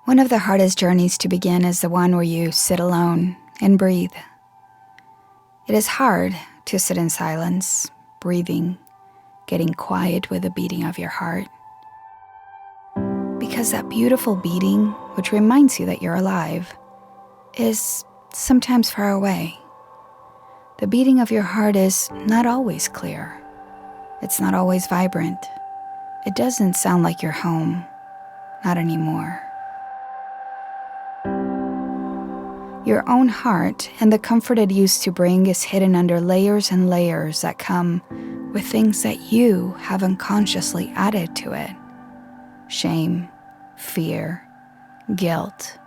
One of the hardest journeys to begin is the one where you sit alone and breathe. It is hard to sit in silence, breathing, getting quiet with the beating of your heart. Because that beautiful beating, which reminds you that you're alive, is sometimes far away. The beating of your heart is not always clear. It's not always vibrant. It doesn't sound like you're home. Not anymore. Your own heart and the comfort it used to bring is hidden under layers and layers that come with things that you have unconsciously added to it. Shame, fear, guilt.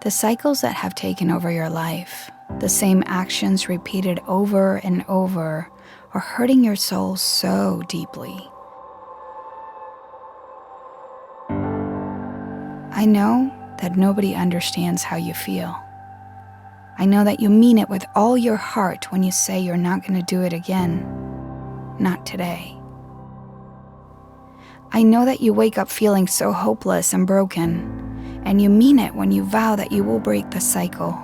The cycles that have taken over your life, the same actions repeated over and over, are hurting your soul so deeply. I know that nobody understands how you feel. I know that you mean it with all your heart when you say you're not going to do it again. Not today. I know that you wake up feeling so hopeless and broken, and you mean it when you vow that you will break the cycle.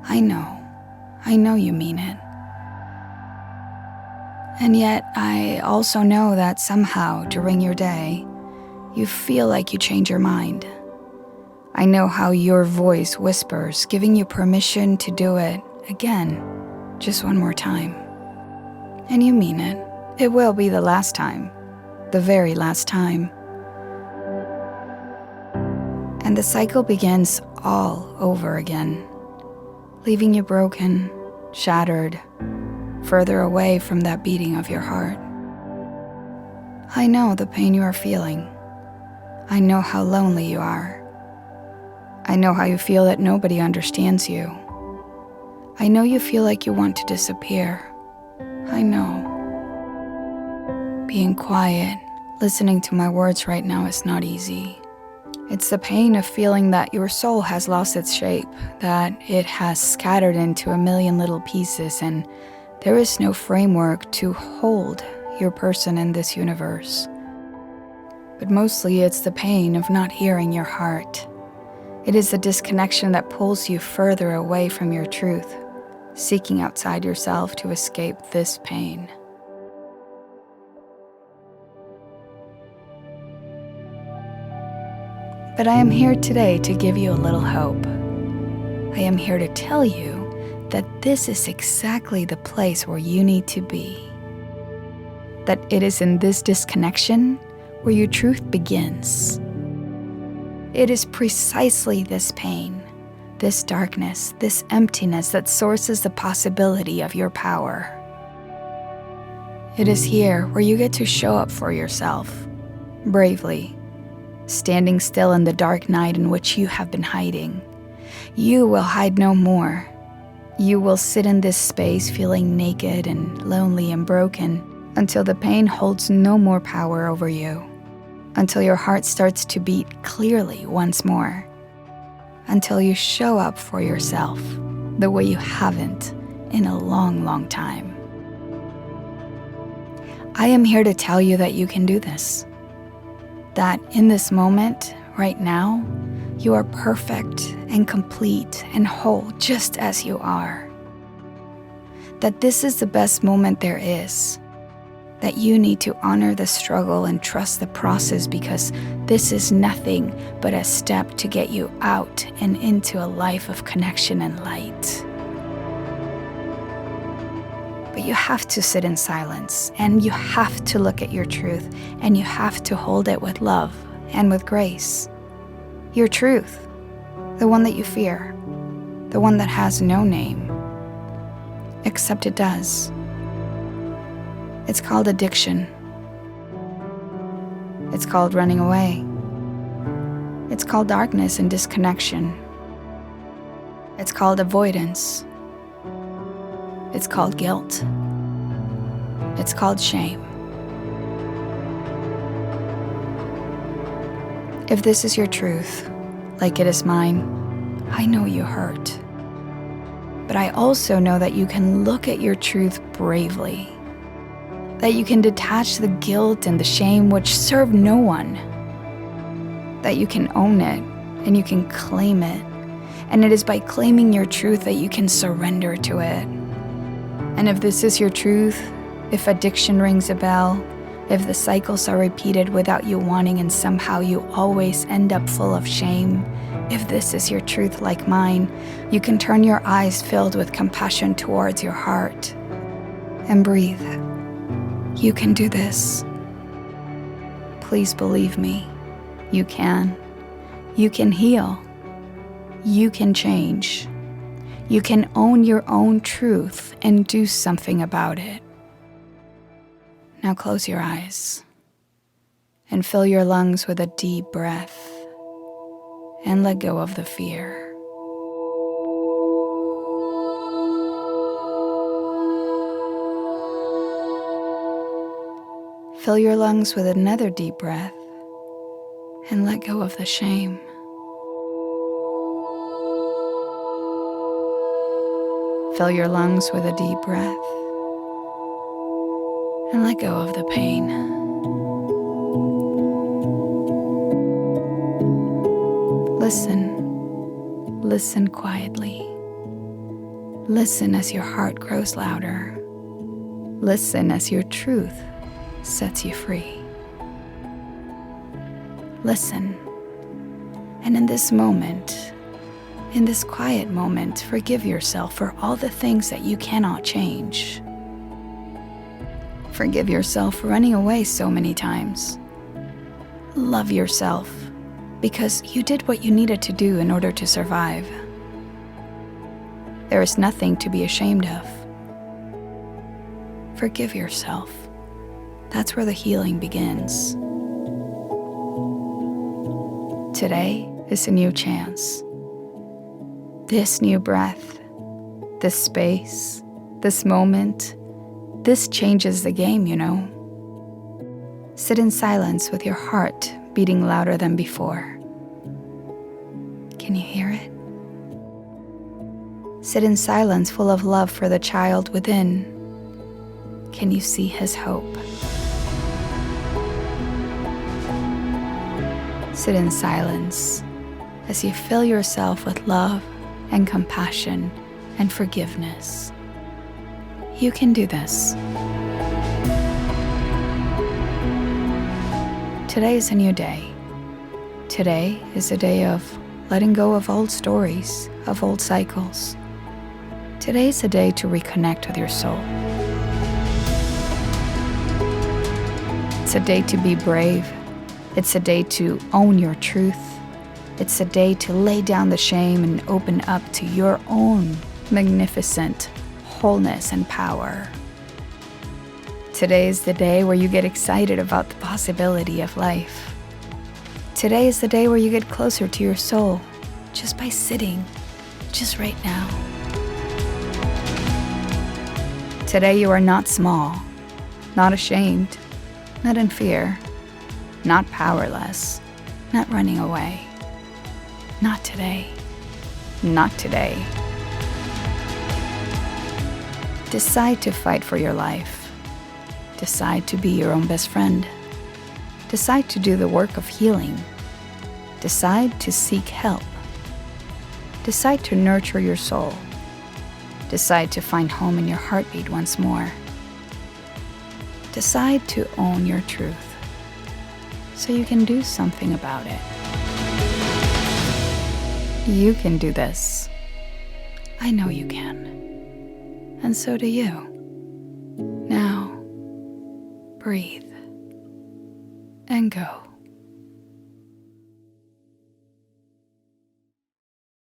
I know you mean it. And yet, I also know that somehow during your day, you feel like you change your mind. I know how your voice whispers, giving you permission to do it again, just one more time. And you mean it. It will be the last time, the very last time. And the cycle begins all over again, leaving you broken, shattered, further away from that beating of your heart. I know the pain you are feeling. I know how lonely you are. I know how you feel that nobody understands you. I know you feel like you want to disappear. I know. Being quiet, listening to my words right now is not easy. It's the pain of feeling that your soul has lost its shape, that it has scattered into a million little pieces, and there is no framework to hold your person in this universe. But mostly it's the pain of not hearing your heart. It is the disconnection that pulls you further away from your truth, seeking outside yourself to escape this pain. But I am here today to give you a little hope. I am here to tell you that this is exactly the place where you need to be. That it is in this disconnection where your truth begins. It is precisely this pain, this darkness, this emptiness that sources the possibility of your power. It is here where you get to show up for yourself, bravely, standing still in the dark night in which you have been hiding. You will hide no more. You will sit in this space feeling naked and lonely and broken until the pain holds no more power over you. Until your heart starts to beat clearly once more. Until you show up for yourself the way you haven't in a long, long time. I am here to tell you that you can do this. That in this moment, right now, you are perfect and complete and whole just as you are. That this is the best moment there is. That you need to honor the struggle and trust the process because this is nothing but a step to get you out and into a life of connection and light. But you have to sit in silence, and you have to look at your truth, and you have to hold it with love and with grace. Your truth, the one that you fear, the one that has no name, except it does. It's called addiction. It's called running away. It's called darkness and disconnection. It's called avoidance. It's called guilt. It's called shame. If this is your truth, like it is mine, I know you hurt. But I also know that you can look at your truth bravely. That you can detach the guilt and the shame which serve no one. That you can own it and you can claim it. And it is by claiming your truth that you can surrender to it. And if this is your truth, if addiction rings a bell, if the cycles are repeated without you wanting and somehow you always end up full of shame, if this is your truth like mine, you can turn your eyes filled with compassion towards your heart and breathe. You can do this. Please believe me. You can. You can heal. You can change. You can own your own truth and do something about it. Now close your eyes and fill your lungs with a deep breath and let go of the fear. Fill your lungs with another deep breath and let go of the shame. Fill your lungs with a deep breath and let go of the pain. Listen quietly. Listen as your heart grows louder. Listen as your truth sets you free. Listen, and in this moment, in this quiet moment, forgive yourself for all the things that you cannot change. Forgive yourself for running away so many times. Love yourself because you did what you needed to do in order to survive. There is nothing to be ashamed of. Forgive yourself. That's where the healing begins. Today is a new chance. This new breath, this space, this moment, this changes the game, you know. Sit in silence with your heart beating louder than before. Can you hear it? Sit in silence full of love for the child within. Can you see his hope? Sit in silence as you fill yourself with love and compassion and forgiveness. You can do this. Today is a new day. Today is a day of letting go of old stories, of old cycles. Today is a day to reconnect with your soul. It's a day to be brave. It's a day to own your truth. It's a day to lay down the shame and open up to your own magnificent wholeness and power. Today is the day where you get excited about the possibility of life. Today is the day where you get closer to your soul just by sitting, just right now. Today you are not small, not ashamed, not in fear, not powerless, not running away. Not today. Not today. Decide to fight for your life. Decide to be your own best friend. Decide to do the work of healing. Decide to seek help. Decide to nurture your soul. Decide to find home in your heartbeat once more. Decide to own your truth so you can do something about it. You can do this. I know you can. And so do you. Now, breathe and go.